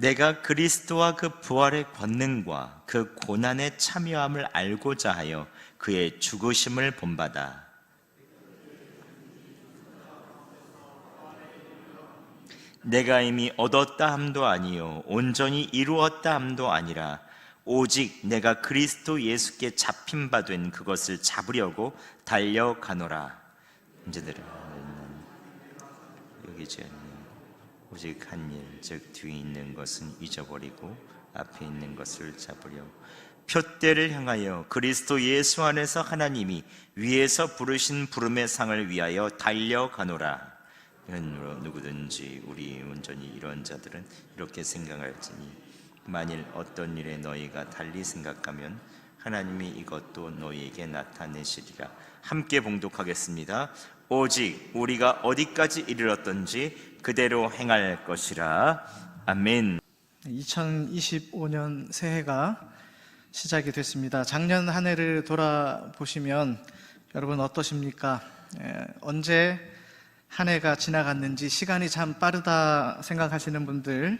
내가 그리스도와 그 부활의 권능과 그 고난의 참여함을 알고자 하여 그의 죽으심을 본받아 내가 이미 얻었다 함도 아니요 온전히 이루었다 함도 아니라 오직 내가 그리스도 예수께 잡힌 바 된 그것을 잡으려고 달려가노라. 형제들아, 여기지 않니 오직 한 일, 즉 뒤에 있는 것은 잊어버리고 앞에 있는 것을 잡으려 표대를 향하여 그리스도 예수 안에서 하나님이 위에서 부르신 부름의 상을 위하여 달려가노라. 이런 누구든지 우리 온전히 이런 자들은 이렇게 생각할지니 만일 어떤 일에 너희가 달리 생각하면 하나님이 이것도 너희에게 나타내시리라. 함께 봉독하겠습니다. 오직 우리가 어디까지 이르렀던지 그대로 행할 것이라. 아멘. 2025년 새해가 시작이 됐습니다. 작년 한 해를 돌아보시면 여러분 어떠십니까? 언제 한 해가 지나갔는지 시간이 참 빠르다 생각하시는 분들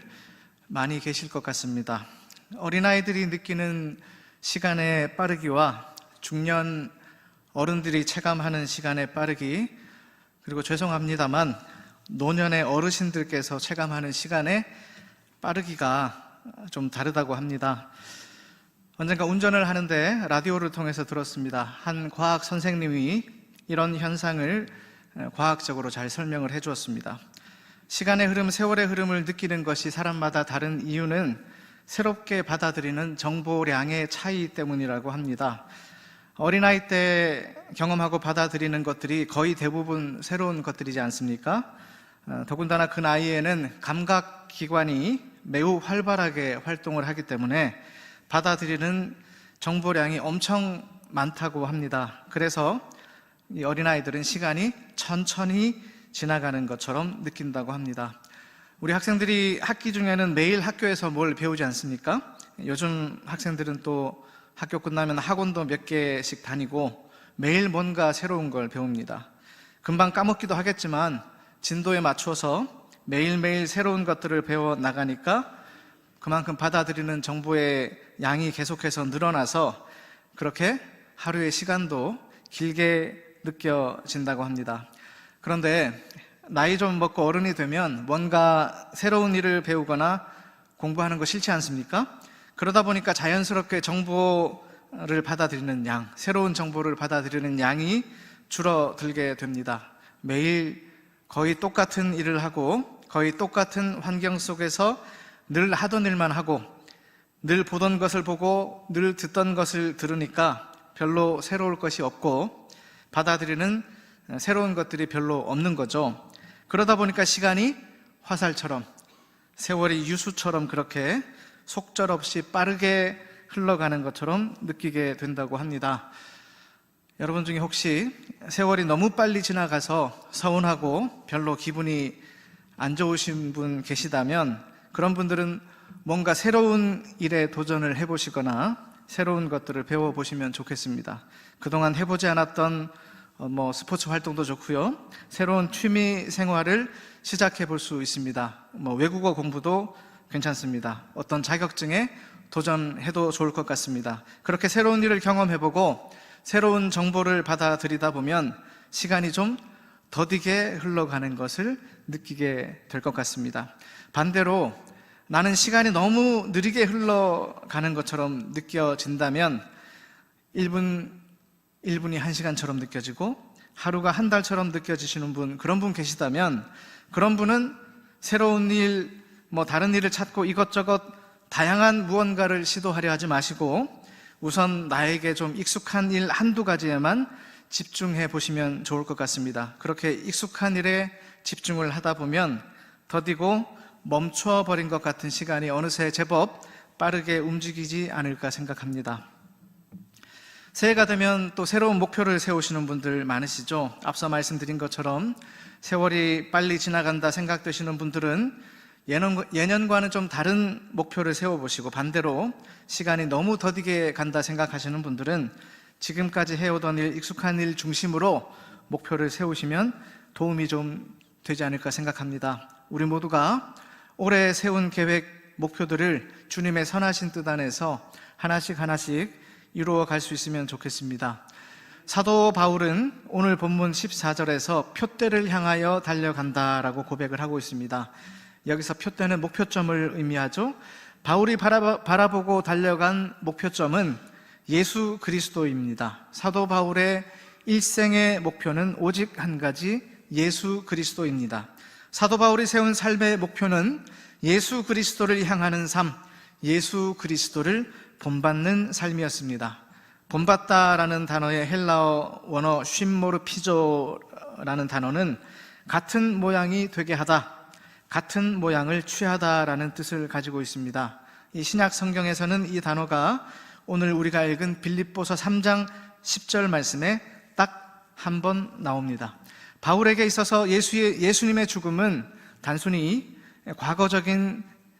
많이 계실 것 같습니다. 어린아이들이 느끼는 시간의 빠르기와 중년 어른들이 체감하는 시간의 빠르기, 그리고 죄송합니다만 노년의 어르신들께서 체감하는 시간의 빠르기가 좀 다르다고 합니다. 언젠가 운전을 하는데 라디오를 통해서 들었습니다. 한 과학 선생님이 이런 현상을 과학적으로 잘 설명을 해 주었습니다. 시간의 흐름, 세월의 흐름을 느끼는 것이 사람마다 다른 이유는 새롭게 받아들이는 정보량의 차이 때문이라고 합니다. 어린아이 때 경험하고 받아들이는 것들이 거의 대부분 새로운 것들이지 않습니까? 더군다나 그 나이에는 감각기관이 매우 활발하게 활동을 하기 때문에 받아들이는 정보량이 엄청 많다고 합니다. 그래서 이 어린아이들은 시간이 천천히 지나가는 것처럼 느낀다고 합니다. 우리 학생들이 학기 중에는 매일 학교에서 뭘 배우지 않습니까? 요즘 학생들은 또 학교 끝나면 학원도 몇 개씩 다니고 매일 뭔가 새로운 걸 배웁니다. 금방 까먹기도 하겠지만 진도에 맞춰서 매일매일 새로운 것들을 배워 나가니까 그만큼 받아들이는 정보의 양이 계속해서 늘어나서 그렇게 하루의 시간도 길게 느껴진다고 합니다. 그런데 나이 좀 먹고 어른이 되면 뭔가 새로운 일을 배우거나 공부하는 거 싫지 않습니까? 그러다 보니까 자연스럽게 정보를 받아들이는 양, 새로운 정보를 받아들이는 양이 줄어들게 됩니다. 매일 거의 똑같은 일을 하고 거의 똑같은 환경 속에서 늘 하던 일만 하고 늘 보던 것을 보고 늘 듣던 것을 들으니까 별로 새로울 것이 없고 받아들이는 새로운 것들이 별로 없는 거죠. 그러다 보니까 시간이 화살처럼, 세월이 유수처럼 그렇게 속절없이 빠르게 흘러가는 것처럼 느끼게 된다고 합니다. 여러분 중에 혹시 세월이 너무 빨리 지나가서 서운하고 별로 기분이 안 좋으신 분 계시다면 그런 분들은 뭔가 새로운 일에 도전을 해보시거나 새로운 것들을 배워보시면 좋겠습니다. 그동안 해보지 않았던 스포츠 활동도 좋고요. 새로운 취미 생활을 시작해 볼 수 있습니다. 외국어 공부도 괜찮습니다. 어떤 자격증에 도전해도 좋을 것 같습니다. 그렇게 새로운 일을 경험해보고 새로운 정보를 받아들이다 보면 시간이 좀 더디게 흘러가는 것을 느끼게 될 것 같습니다. 반대로 나는 시간이 너무 느리게 흘러가는 것처럼 느껴진다면 1분이 1시간처럼 느껴지고 하루가 한 달처럼 느껴지시는 분, 그런 분 계시다면 그런 분은 새로운 일, 다른 일을 찾고 이것저것 다양한 무언가를 시도하려 하지 마시고 우선 나에게 좀 익숙한 일 한두 가지에만 집중해 보시면 좋을 것 같습니다. 그렇게 익숙한 일에 집중을 하다 보면 더디고 멈춰버린 것 같은 시간이 어느새 제법 빠르게 움직이지 않을까 생각합니다. 새해가 되면 또 새로운 목표를 세우시는 분들 많으시죠? 앞서 말씀드린 것처럼 세월이 빨리 지나간다 생각되시는 분들은 예년과는 좀 다른 목표를 세워보시고, 반대로 시간이 너무 더디게 간다 생각하시는 분들은 지금까지 해오던 일, 익숙한 일 중심으로 목표를 세우시면 도움이 좀 되지 않을까 생각합니다. 우리 모두가 올해 세운 계획 목표들을 주님의 선하신 뜻 안에서 하나씩 이루어 갈 수 있으면 좋겠습니다. 사도 바울은 오늘 본문 14절에서 표대를 향하여 달려간다라고 고백을 하고 있습니다. 여기서 표대는 목표점을 의미하죠. 바울이 바라보고 달려간 목표점은 예수 그리스도입니다. 사도 바울의 일생의 목표는 오직 한 가지, 예수 그리스도입니다. 사도 바울이 세운 삶의 목표는 예수 그리스도를 향하는 삶, 예수 그리스도를 본받는 삶이었습니다. 본받다라는 단어의 헬라어 원어 쉼모르피조라는 단어는 같은 모양이 되게 하다, 같은 모양을 취하다라는 뜻을 가지고 있습니다. 이 신약 성경에서는 이 단어가 오늘 우리가 읽은 빌립보서 3장 10절 말씀에 딱 한 번 나옵니다. 바울에게 있어서 예수님의 죽음은 단순히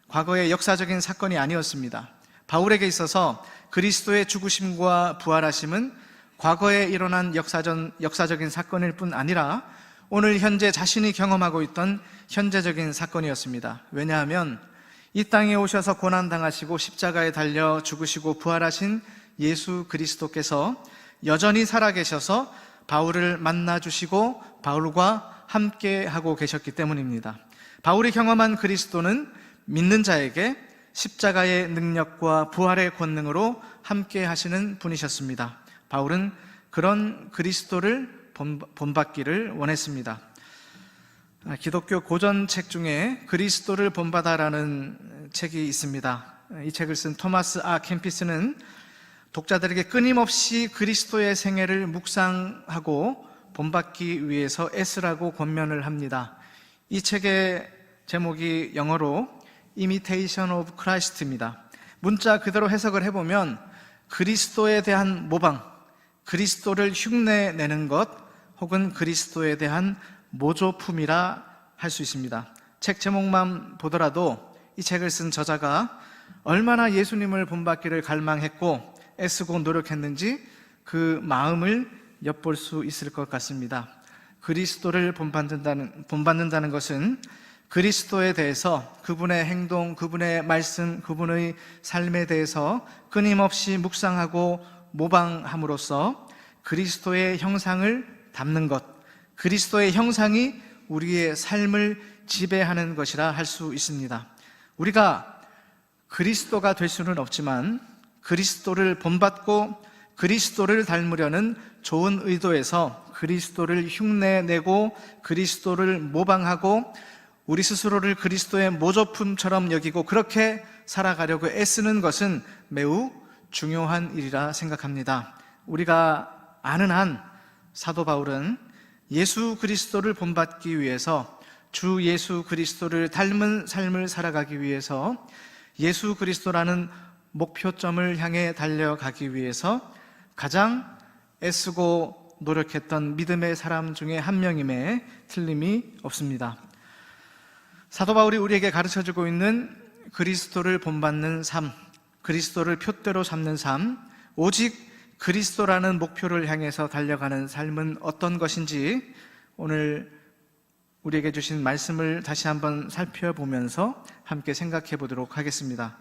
과거의 역사적인 사건이 아니었습니다. 바울에게 있어서 그리스도의 죽으심과 부활하심은 과거에 일어난 역사적인 사건일 뿐 아니라 오늘 현재 자신이 경험하고 있던 현재적인 사건이었습니다. 왜냐하면 이 땅에 오셔서 고난당하시고 십자가에 달려 죽으시고 부활하신 예수 그리스도께서 여전히 살아계셔서 바울을 만나주시고 바울과 함께 하고 계셨기 때문입니다. 바울이 경험한 그리스도는 믿는 자에게 십자가의 능력과 부활의 권능으로 함께 하시는 분이셨습니다. 바울은 그런 그리스도를 본받기를 원했습니다. 기독교 고전책 중에 그리스도를 본받아라는 책이 있습니다. 이 책을 쓴 토마스 아 캠피스는 독자들에게 끊임없이 그리스도의 생애를 묵상하고 본받기 위해서 애쓰라고 권면을 합니다. 이 책의 제목이 영어로 Imitation of Christ입니다. 문자 그대로 해석을 해보면 그리스도에 대한 모방, 그리스도를 흉내내는 것 혹은 그리스도에 대한 모조품이라 할 수 있습니다. 책 제목만 보더라도 이 책을 쓴 저자가 얼마나 예수님을 본받기를 갈망했고 애쓰고 노력했는지 그 마음을 엿볼 수 있을 것 같습니다. 그리스도를 본받는다는 것은 그리스도에 대해서 그분의 행동, 그분의 말씀, 그분의 삶에 대해서 끊임없이 묵상하고 모방함으로써 그리스도의 형상을 담는 것, 그리스도의 형상이 우리의 삶을 지배하는 것이라 할 수 있습니다. 우리가 그리스도가 될 수는 없지만 그리스도를 본받고 그리스도를 닮으려는 좋은 의도에서 그리스도를 흉내내고 그리스도를 모방하고 우리 스스로를 그리스도의 모조품처럼 여기고 그렇게 살아가려고 애쓰는 것은 매우 중요한 일이라 생각합니다. 우리가 아는 한 사도 바울은 예수 그리스도를 본받기 위해서 주 예수 그리스도를 닮은 삶을 살아가기 위해서 예수 그리스도라는 목표점을 향해 달려가기 위해서 가장 애쓰고 노력했던 믿음의 사람 중에 한 명임에 틀림이 없습니다. 사도 바울이 우리에게 가르쳐주고 있는 그리스도를 본받는 삶, 그리스도를 표대로 삼는 삶, 오직 그리스도라는 목표를 향해서 달려가는 삶은 어떤 것인지 오늘 우리에게 주신 말씀을 다시 한번 살펴보면서 함께 생각해 보도록 하겠습니다.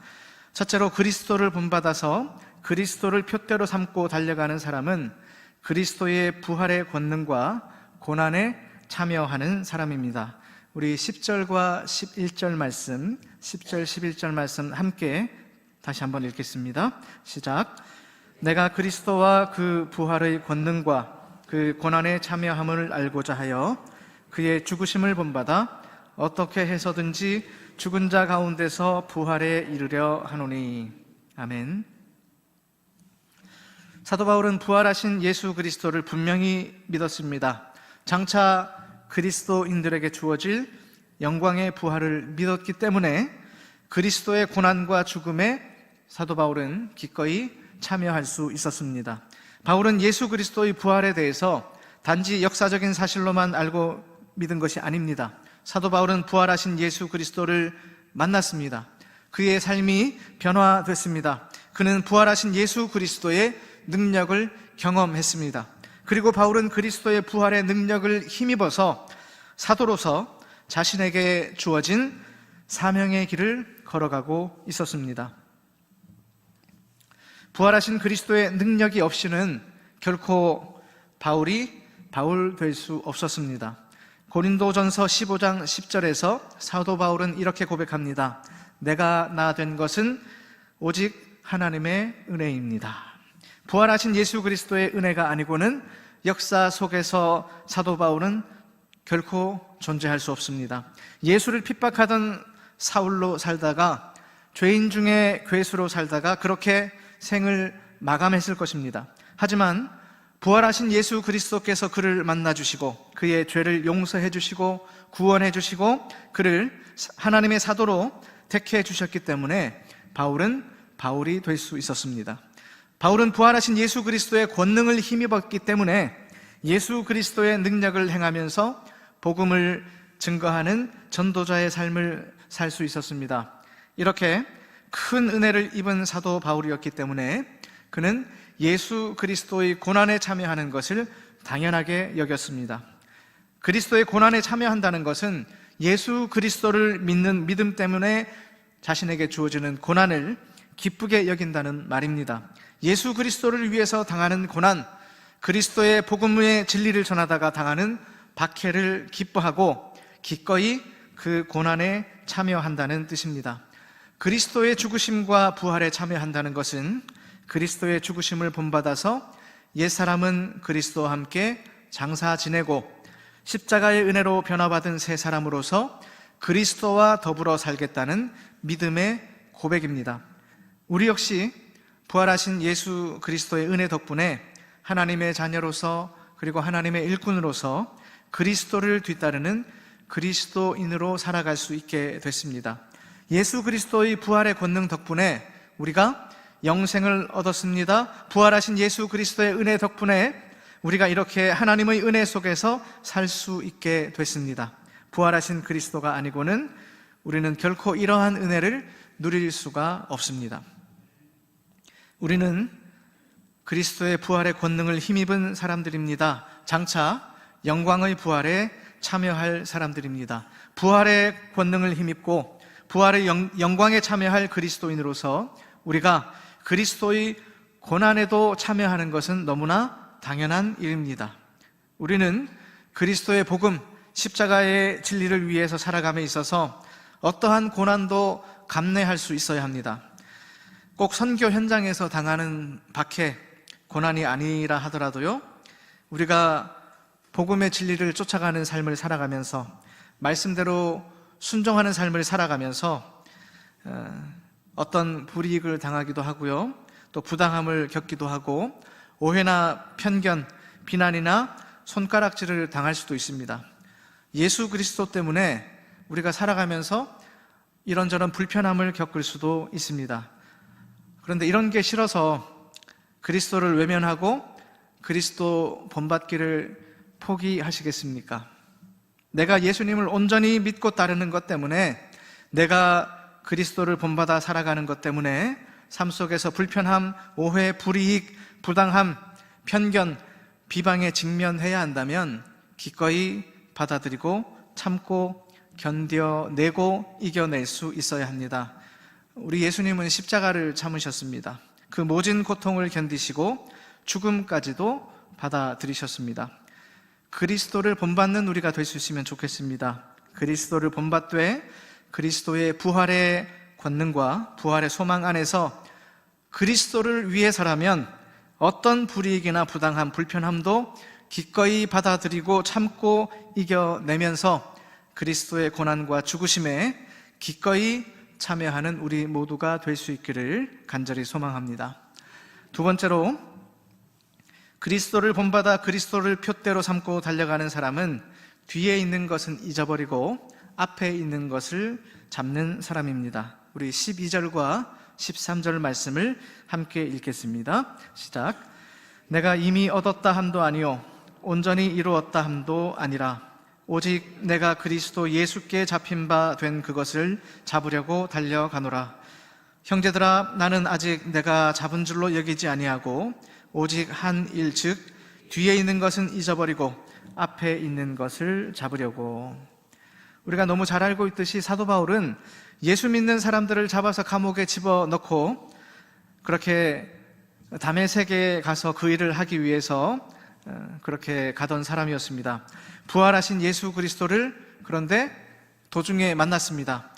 첫째로 그리스도를 본받아서 그리스도를 표대로 삼고 달려가는 사람은 그리스도의 부활의 권능과 고난에 참여하는 사람입니다. 우리 10절과 11절 말씀, 10절, 11절 말씀 함께 다시 한번 읽겠습니다. 시작. 내가 그리스도와 그 부활의 권능과 그 고난에 참여함을 알고자 하여 그의 죽으심을 본받아 어떻게 해서든지 죽은 자 가운데서 부활에 이르려 하노니. 아멘. 사도 바울은 부활하신 예수 그리스도를 분명히 믿었습니다. 장차 그리스도인들에게 주어질 영광의 부활을 믿었기 때문에 그리스도의 고난과 죽음에 사도 바울은 기꺼이 참여할 수 있었습니다. 바울은 예수 그리스도의 부활에 대해서 단지 역사적인 사실로만 알고 믿은 것이 아닙니다. 사도 바울은 부활하신 예수 그리스도를 만났습니다. 그의 삶이 변화됐습니다. 그는 부활하신 예수 그리스도의 능력을 경험했습니다. 그리고 바울은 그리스도의 부활의 능력을 힘입어서 사도로서 자신에게 주어진 사명의 길을 걸어가고 있었습니다. 부활하신 그리스도의 능력이 없이는 결코 바울이 바울 될 수 없었습니다. 고린도전서 15장 10절에서 사도 바울은 이렇게 고백합니다. 내가 나 된 것은 오직 하나님의 은혜입니다. 부활하신 예수 그리스도의 은혜가 아니고는 역사 속에서 사도 바울은 결코 존재할 수 없습니다. 예수를 핍박하던 사울로 살다가 죄인 중에 괴수로 살다가 그렇게 생을 마감했을 것입니다. 하지만 부활하신 예수 그리스도께서 그를 만나주시고 그의 죄를 용서해 주시고 구원해 주시고 그를 하나님의 사도로 택해 주셨기 때문에 바울은 바울이 될 수 있었습니다. 바울은 부활하신 예수 그리스도의 권능을 힘입었기 때문에 예수 그리스도의 능력을 행하면서 복음을 증거하는 전도자의 삶을 살 수 있었습니다. 이렇게 큰 은혜를 입은 사도 바울이었기 때문에 그는 예수 그리스도의 고난에 참여하는 것을 당연하게 여겼습니다. 그리스도의 고난에 참여한다는 것은 예수 그리스도를 믿는 믿음 때문에 자신에게 주어지는 고난을 기쁘게 여긴다는 말입니다. 예수 그리스도를 위해서 당하는 고난, 그리스도의 복음의 진리를 전하다가 당하는 박해를 기뻐하고 기꺼이 그 고난에 참여한다는 뜻입니다. 그리스도의 죽으심과 부활에 참여한다는 것은 그리스도의 죽으심을 본받아서 옛사람은 그리스도와 함께 장사 지내고 십자가의 은혜로 변화받은 새 사람으로서 그리스도와 더불어 살겠다는 믿음의 고백입니다. 우리 역시 부활하신 예수 그리스도의 은혜 덕분에 하나님의 자녀로서 그리고 하나님의 일꾼으로서 그리스도를 뒤따르는 그리스도인으로 살아갈 수 있게 됐습니다. 예수 그리스도의 부활의 권능 덕분에 우리가 영생을 얻었습니다. 부활하신 예수 그리스도의 은혜 덕분에 우리가 이렇게 하나님의 은혜 속에서 살 수 있게 됐습니다. 부활하신 그리스도가 아니고는 우리는 결코 이러한 은혜를 누릴 수가 없습니다. 우리는 그리스도의 부활의 권능을 힘입은 사람들입니다. 장차 영광의 부활에 참여할 사람들입니다. 부활의 권능을 힘입고 부활의 영광에 참여할 그리스도인으로서 우리가 그리스도의 고난에도 참여하는 것은 너무나 당연한 일입니다. 우리는 그리스도의 복음, 십자가의 진리를 위해서 살아감에 있어서 어떠한 고난도 감내할 수 있어야 합니다. 꼭 선교 현장에서 당하는 박해, 고난이 아니라 하더라도요, 우리가 복음의 진리를 쫓아가는 삶을 살아가면서 말씀대로 순종하는 삶을 살아가면서 어떤 불이익을 당하기도 하고요, 또 부당함을 겪기도 하고 오해나 편견, 비난이나 손가락질을 당할 수도 있습니다. 예수 그리스도 때문에 우리가 살아가면서 이런저런 불편함을 겪을 수도 있습니다. 그런데 이런 게 싫어서 그리스도를 외면하고 그리스도 본받기를 포기하시겠습니까? 내가 예수님을 온전히 믿고 따르는 것 때문에, 내가 그리스도를 본받아 살아가는 것 때문에 삶 속에서 불편함, 오해, 불이익, 부당함, 편견, 비방에 직면해야 한다면 기꺼이 받아들이고 참고 견뎌내고 이겨낼 수 있어야 합니다. 우리 예수님은 십자가를 참으셨습니다. 그 모진 고통을 견디시고 죽음까지도 받아들이셨습니다. 그리스도를 본받는 우리가 될 수 있으면 좋겠습니다. 그리스도를 본받되 그리스도의 부활의 권능과 부활의 소망 안에서 그리스도를 위해서라면 어떤 불이익이나 부당함, 불편함도 기꺼이 받아들이고 참고 이겨내면서 그리스도의 고난과 죽으심에 기꺼이 참여하는 우리 모두가 될 수 있기를 간절히 소망합니다. 두 번째로, 그리스도를 본받아 그리스도를 푯대로 삼고 달려가는 사람은 뒤에 있는 것은 잊어버리고 앞에 있는 것을 잡는 사람입니다. 우리 12절과 13절 말씀을 함께 읽겠습니다. 시작. 내가 이미 얻었다 함도 아니요 온전히 이루었다 함도 아니라 오직 내가 그리스도 예수께 잡힌 바 된 그것을 잡으려고 달려가노라. 형제들아, 나는 아직 내가 잡은 줄로 여기지 아니하고 오직 한 일, 즉 뒤에 있는 것은 잊어버리고 앞에 있는 것을 잡으려고. 우리가 너무 잘 알고 있듯이 사도 바울은 예수 믿는 사람들을 잡아서 감옥에 집어넣고 그렇게 다메섹에 가서 그 일을 하기 위해서 그렇게 가던 사람이었습니다. 부활하신 예수 그리스도를 그런데 도중에 만났습니다.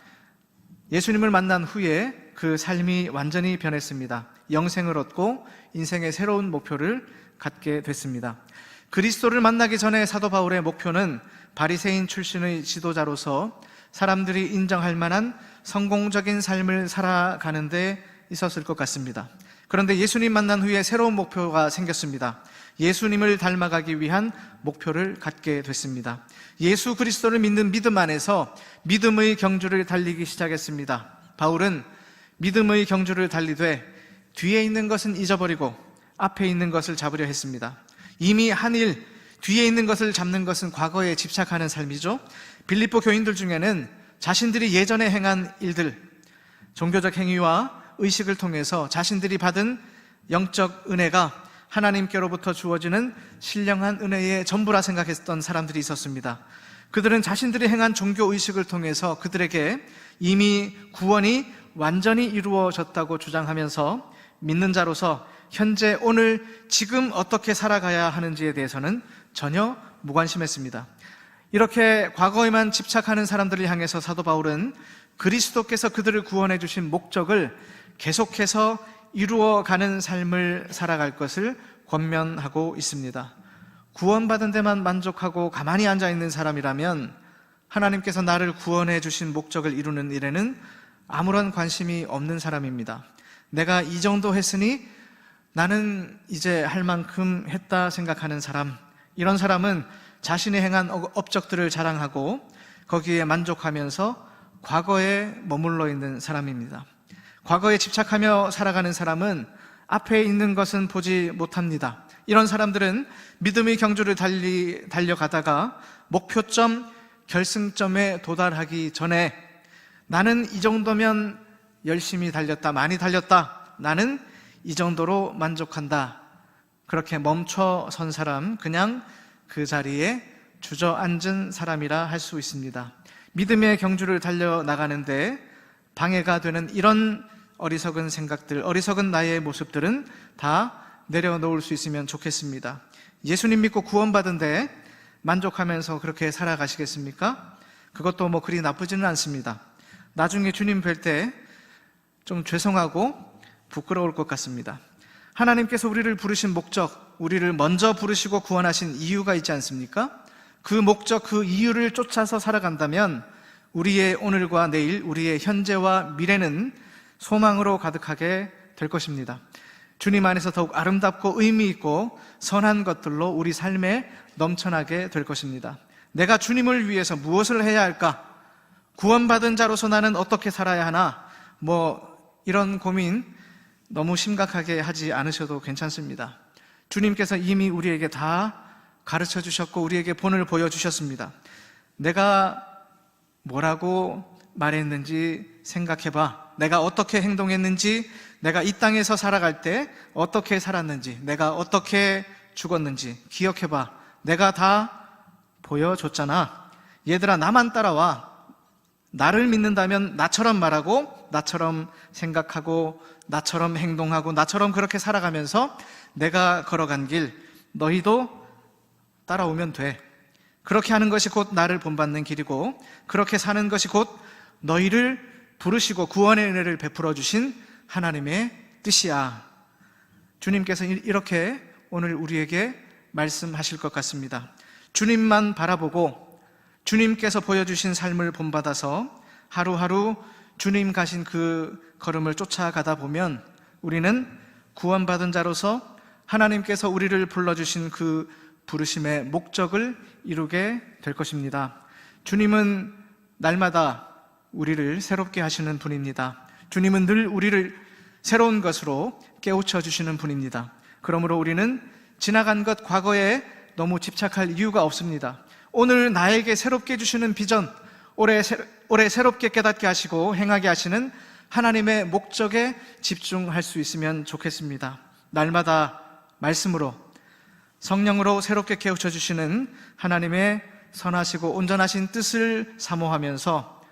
예수님을 만난 후에 그 삶이 완전히 변했습니다. 영생을 얻고 인생의 새로운 목표를 갖게 됐습니다. 그리스도를 만나기 전에 사도 바울의 목표는 바리새인 출신의 지도자로서 사람들이 인정할 만한 성공적인 삶을 살아가는 데 있었을 것 같습니다. 그런데 예수님 만난 후에 새로운 목표가 생겼습니다. 예수님을 닮아가기 위한 목표를 갖게 됐습니다. 예수 그리스도를 믿는 믿음 안에서 믿음의 경주를 달리기 시작했습니다. 바울은 믿음의 경주를 달리되 뒤에 있는 것은 잊어버리고 앞에 있는 것을 잡으려 했습니다. 이미 한 일, 뒤에 있는 것을 잡는 것은 과거에 집착하는 삶이죠. 빌립보 교인들 중에는 자신들이 예전에 행한 일들, 종교적 행위와 의식을 통해서 자신들이 받은 영적 은혜가 하나님께로부터 주어지는 신령한 은혜의 전부라 생각했던 사람들이 있었습니다. 그들은 자신들이 행한 종교 의식을 통해서 그들에게 이미 구원이 완전히 이루어졌다고 주장하면서 믿는 자로서 현재 오늘 지금 어떻게 살아가야 하는지에 대해서는 전혀 무관심했습니다. 이렇게 과거에만 집착하는 사람들을 향해서 사도 바울은 그리스도께서 그들을 구원해 주신 목적을 계속해서 이루어가는 삶을 살아갈 것을 권면하고 있습니다. 구원받은 데만 만족하고 가만히 앉아있는 사람이라면 하나님께서 나를 구원해 주신 목적을 이루는 일에는 아무런 관심이 없는 사람입니다. 내가 이 정도 했으니 나는 이제 할 만큼 했다 생각하는 사람, 이런 사람은 자신이 행한 업적들을 자랑하고 거기에 만족하면서 과거에 머물러 있는 사람입니다. 과거에 집착하며 살아가는 사람은 앞에 있는 것은 보지 못합니다. 이런 사람들은 믿음의 경주를 달려가다가 목표점, 결승점에 도달하기 전에 나는 이 정도면 열심히 달렸다, 많이 달렸다, 나는 이 정도로 만족한다, 그렇게 멈춰 선 사람, 그냥 그 자리에 주저앉은 사람이라 할 수 있습니다. 믿음의 경주를 달려나가는데 방해가 되는 이런 어리석은 생각들, 어리석은 나의 모습들은 다 내려놓을 수 있으면 좋겠습니다. 예수님 믿고 구원받은데 만족하면서 그렇게 살아가시겠습니까? 그것도 뭐 그리 나쁘지는 않습니다. 나중에 주님 뵐 때 좀 죄송하고 부끄러울 것 같습니다. 하나님께서 우리를 부르신 목적, 우리를 먼저 부르시고 구원하신 이유가 있지 않습니까? 그 목적, 그 이유를 쫓아서 살아간다면 우리의 오늘과 내일, 우리의 현재와 미래는 소망으로 가득하게 될 것입니다. 주님 안에서 더욱 아름답고 의미 있고 선한 것들로 우리 삶에 넘쳐나게 될 것입니다. 내가 주님을 위해서 무엇을 해야 할까? 구원받은 자로서 나는 어떻게 살아야 하나? 이런 고민 너무 심각하게 하지 않으셔도 괜찮습니다. 주님께서 이미 우리에게 다 가르쳐 주셨고 우리에게 본을 보여주셨습니다. 내가 뭐라고 말했는지 생각해봐. 내가 어떻게 행동했는지, 내가 이 땅에서 살아갈 때 어떻게 살았는지, 내가 어떻게 죽었는지 기억해봐. 내가 다 보여줬잖아. 얘들아, 나만 따라와. 나를 믿는다면 나처럼 말하고, 나처럼 생각하고, 나처럼 행동하고, 나처럼 그렇게 살아가면서 내가 걸어간 길 너희도 따라오면 돼. 그렇게 하는 것이 곧 나를 본받는 길이고, 그렇게 사는 것이 곧 너희를 부르시고 구원의 은혜를 베풀어 주신 하나님의 뜻이야. 주님께서 이렇게 오늘 우리에게 말씀하실 것 같습니다. 주님만 바라보고 주님께서 보여주신 삶을 본받아서 하루하루 주님 가신 그 걸음을 쫓아가다 보면 우리는 구원받은 자로서 하나님께서 우리를 불러주신 그 부르심의 목적을 이루게 될 것입니다. 주님은 날마다 우리를 새롭게 하시는 분입니다. 주님은 늘 우리를 새로운 것으로 깨우쳐 주시는 분입니다. 그러므로 우리는 지나간 것, 과거에 너무 집착할 이유가 없습니다. 오늘 나에게 새롭게 주시는 비전, 올해 새롭게 깨닫게 하시고 행하게 하시는 하나님의 목적에 집중할 수 있으면 좋겠습니다. 날마다 말씀으로, 성령으로 새롭게 깨우쳐 주시는 하나님의 선하시고 온전하신 뜻을 사모하면서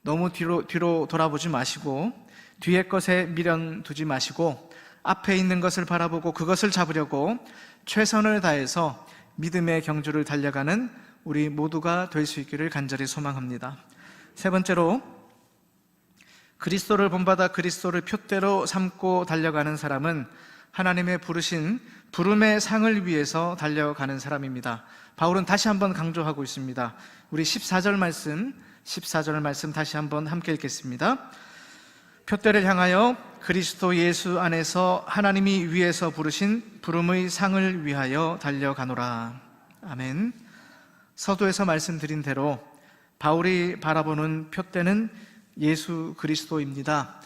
너무 뒤로 돌아보지 마시고 뒤의 것에 미련 두지 마시고 앞에 있는 것을 바라보고 그것을 잡으려고 최선을 다해서 믿음의 경주를 달려가는 우리 모두가 될 수 있기를 간절히 소망합니다. 세 번째로, 그리스도를 본받아 그리스도를 푯대로 삼고 달려가는 사람은 하나님의 부르신 부름의 상을 위해서 달려가는 사람입니다. 바울은 다시 한번 강조하고 있습니다. 우리 14절 말씀 다시 한번 함께 읽겠습니다. 푯대를 향하여 그리스도 예수 안에서 하나님이 위에서 부르신 부름의 상을 위하여 달려가노라. 아멘. 서두에서 말씀드린 대로 바울이 바라보는 푯대는 예수 그리스도입니다.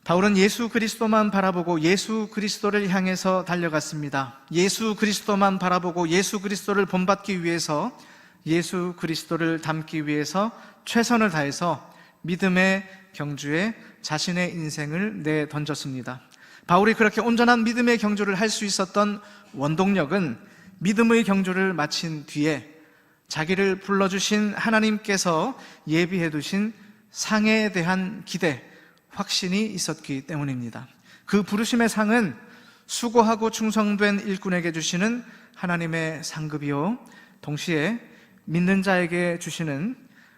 바울은 예수 그리스도만 바라보고 예수 그리스도를 향해서 달려갔습니다. 예수 그리스도만 바라보고 예수 그리스도를 본받기 위해서, 예수 그리스도를 닮기 위해서 최선을 다해서 믿음의 경주에 자신의 인생을 내던졌습니다. 바울이 그렇게 온전한 믿음의 경주를 할 수 있었던 원동력은 믿음의 경주를 마친 뒤에 자기를 불러주신 하나님께서 예비해 두신 상에 대한 기대, 확신이 있었기 때문입니다. 그 부르심의 상은 수고하고 충성된 일꾼에게 주시는 하나님의 상급이요, 동시에 믿는 자에게 주시는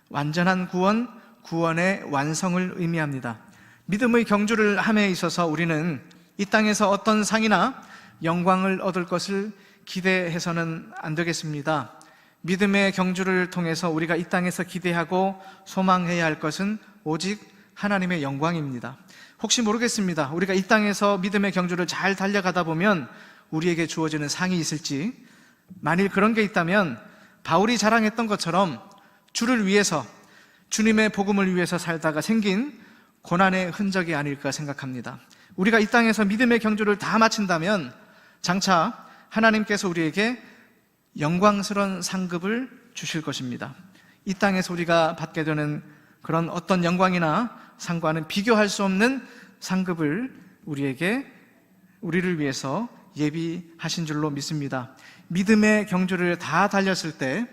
완전한 구원, 구원의 완성을 의미합니다. 믿음의 경주를 함에 있어서 우리는 이 땅에서 어떤 상이나 영광을 얻을 것을 기대해서는 안 되겠습니다. 믿음의 경주를 통해서 우리가 이 땅에서 기대하고 소망해야 할 것은 오직 하나님의 영광입니다. 혹시 모르겠습니다. 우리가 이 땅에서 믿음의 경주를 잘 달려가다 보면 우리에게 주어지는 상이 있을지, 만일 그런 게 있다면 바울이 자랑했던 것처럼 주를 위해서, 주님의 복음을 위해서 살다가 생긴 고난의 흔적이 아닐까 생각합니다. 우리가 이 땅에서 믿음의 경주를 다 마친다면 장차 하나님께서 우리에게 영광스러운 상급을 주실 것입니다. 이 땅에서 우리가 받게 되는 그런 어떤 영광이나 상과는 비교할 수 없는 상급을 우리를 위해서 예비하신 줄로 믿습니다. 믿음의 경주를 다 달렸을 때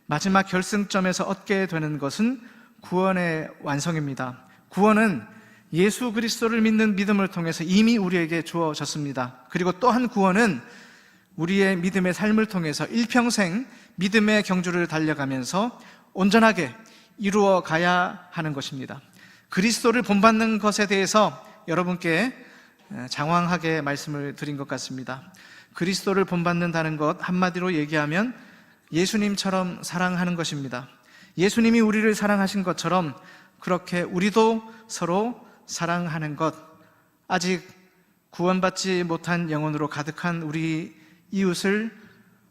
마지막 결승점에서 얻게 되는 것은 구원의 완성입니다. 구원은 예수 그리스도를 믿는 믿음을 통해서 이미 우리에게 주어졌습니다. 그리고 또 한 구원은 우리의 믿음의 삶을 통해서 일평생 믿음의 경주를 달려가면서 온전하게 이루어 가야 하는 것입니다. 그리스도를 본받는 것에 대해서 여러분께 장황하게 말씀을 드린 것 같습니다. 그리스도를 본받는다는 것, 한마디로 얘기하면 예수님처럼 사랑하는 것입니다. 예수님이 우리를 사랑하신 것처럼 그렇게 우리도 서로 사랑하는 것, 아직 구원받지 못한 영혼으로 가득한 우리 이웃을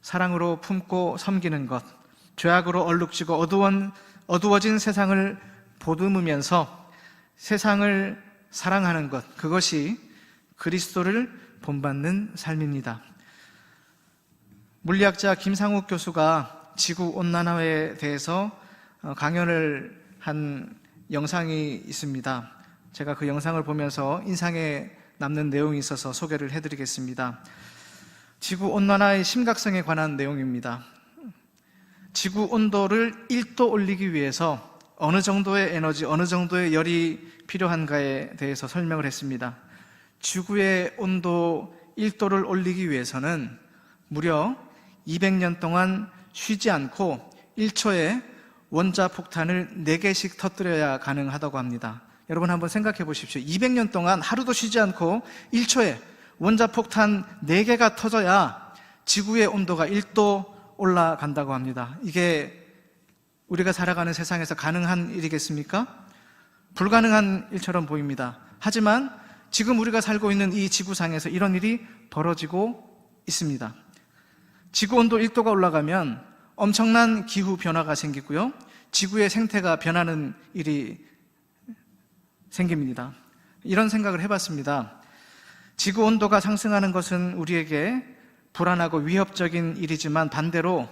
사랑으로 품고 섬기는 것, 죄악으로 얼룩지고 어두워진 세상을 보듬으면서 세상을 사랑하는 것, 그것이 그리스도를 본받는 삶입니다. 물리학자 김상욱 교수가 지구온난화에 대해서 강연을 한 영상이 있습니다. 제가 그 영상을 보면서 인상에 남는 내용이 있어서 소개를 해드리겠습니다. 지구온난화의 심각성에 관한 내용입니다. 지구 온도를 1도 올리기 위해서 어느 정도의 에너지, 어느 정도의 열이 필요한가에 대해서 설명을 했습니다. 지구의 온도 1도를 올리기 위해서는 무려 200년 동안 쉬지 않고 1초에 원자폭탄을 4개씩 터뜨려야 가능하다고 합니다. 여러분 한번 생각해 보십시오. 200년 동안 하루도 쉬지 않고 1초에 원자폭탄 4개가 터져야 지구의 온도가 1도 올라간다고 합니다. 이게 우리가 살아가는 세상에서 가능한 일이겠습니까? 불가능한 일처럼 보입니다. 하지만 지금 우리가 살고 있는 이 지구상에서 이런 일이 벌어지고 있습니다. 지구 온도 1도가 올라가면 엄청난 기후 변화가 생기고요, 지구의 생태가 변하는 일이 생깁니다. 이런 생각을 해봤습니다. 지구 온도가 상승하는 것은 우리에게 불안하고 위협적인 일이지만 반대로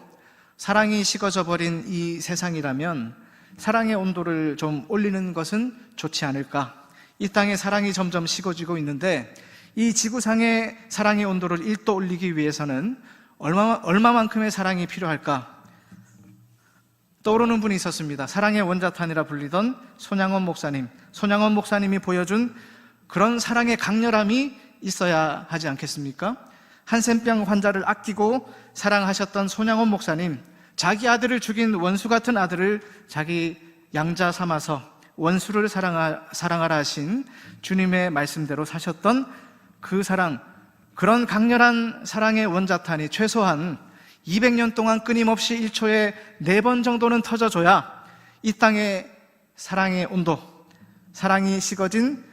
사랑이 식어져 버린 이 세상이라면 사랑의 온도를 좀 올리는 것은 좋지 않을까. 이 땅에 사랑이 점점 식어지고 있는데 이 지구상의 사랑의 온도를 1도 올리기 위해서는 얼마만큼의 사랑이 필요할까? 떠오르는 분이 있었습니다. 사랑의 원자탄이라 불리던 손양원 목사님. 손양원 목사님이 보여준 그런 사랑의 강렬함이 있어야 하지 않겠습니까? 한센병 환자를 아끼고 사랑하셨던 손양원 목사님, 자기 아들을 죽인 원수 같은 아들을 자기 양자 삼아서 원수를 사랑하라 하신 주님의 말씀대로 사셨던 그 사랑, 그런 강렬한 사랑의 원자탄이 최소한 200년 동안 끊임없이 1초에 4번 정도는 터져줘야 이 땅의 사랑의 온도, 사랑이 식어진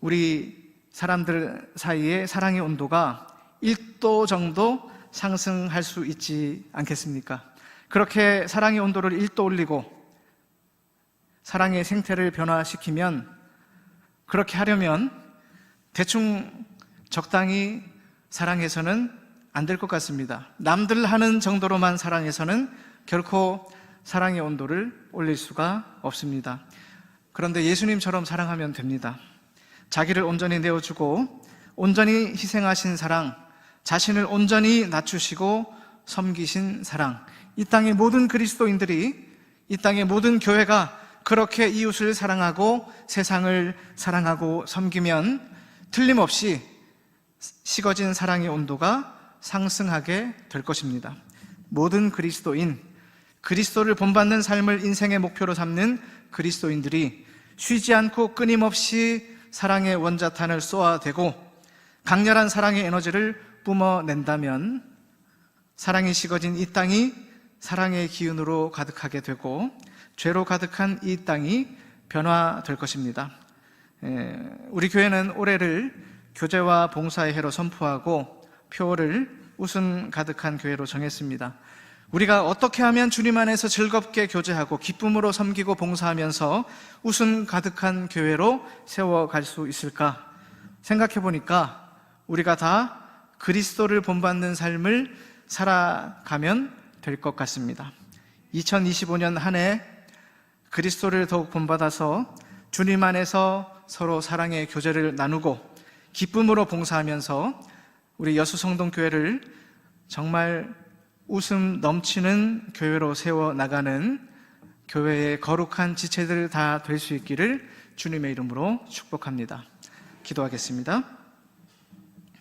우리 사람들 사이의 사랑의 온도가 1도 정도 상승할 수 있지 않겠습니까? 그렇게 사랑의 온도를 1도 올리고 사랑의 생태를 변화시키면, 그렇게 하려면 대충 적당히 사랑해서는 안 될 것 같습니다. 남들 하는 정도로만 사랑해서는 결코 사랑의 온도를 올릴 수가 없습니다. 그런데 예수님처럼 사랑하면 됩니다. 자기를 온전히 내어주고 온전히 희생하신 사랑, 자신을 온전히 낮추시고 섬기신 사랑, 이 땅의 모든 그리스도인들이, 이 땅의 모든 교회가 그렇게 이웃을 사랑하고 세상을 사랑하고 섬기면 틀림없이 식어진 사랑의 온도가 상승하게 될 것입니다. 모든 그리스도인, 그리스도를 본받는 삶을 인생의 목표로 삼는 그리스도인들이 쉬지 않고 끊임없이 사랑의 원자탄을 쏘아대고 강렬한 사랑의 에너지를 뿜어낸다면 사랑이 식어진 이 땅이 사랑의 기운으로 가득하게 되고 죄로 가득한 이 땅이 변화될 것입니다. 우리 교회는 올해를 교제와 봉사의 해로 선포하고 표어를 웃음 가득한 교회로 정했습니다. 우리가 어떻게 하면 주님 안에서 즐겁게 교제하고 기쁨으로 섬기고 봉사하면서 웃음 가득한 교회로 세워갈 수 있을까 생각해 보니까 우리가 다 그리스도를 본받는 삶을 살아가면 될 것 같습니다. 2025년 한 해 그리스도를 더욱 본받아서 주님 안에서 서로 사랑의 교제를 나누고 기쁨으로 봉사하면서 우리 여수성동교회를 정말 웃음 넘치는 교회로 세워나가는 교회의 거룩한 지체들 다 될 수 있기를 주님의 이름으로 축복합니다. 기도하겠습니다.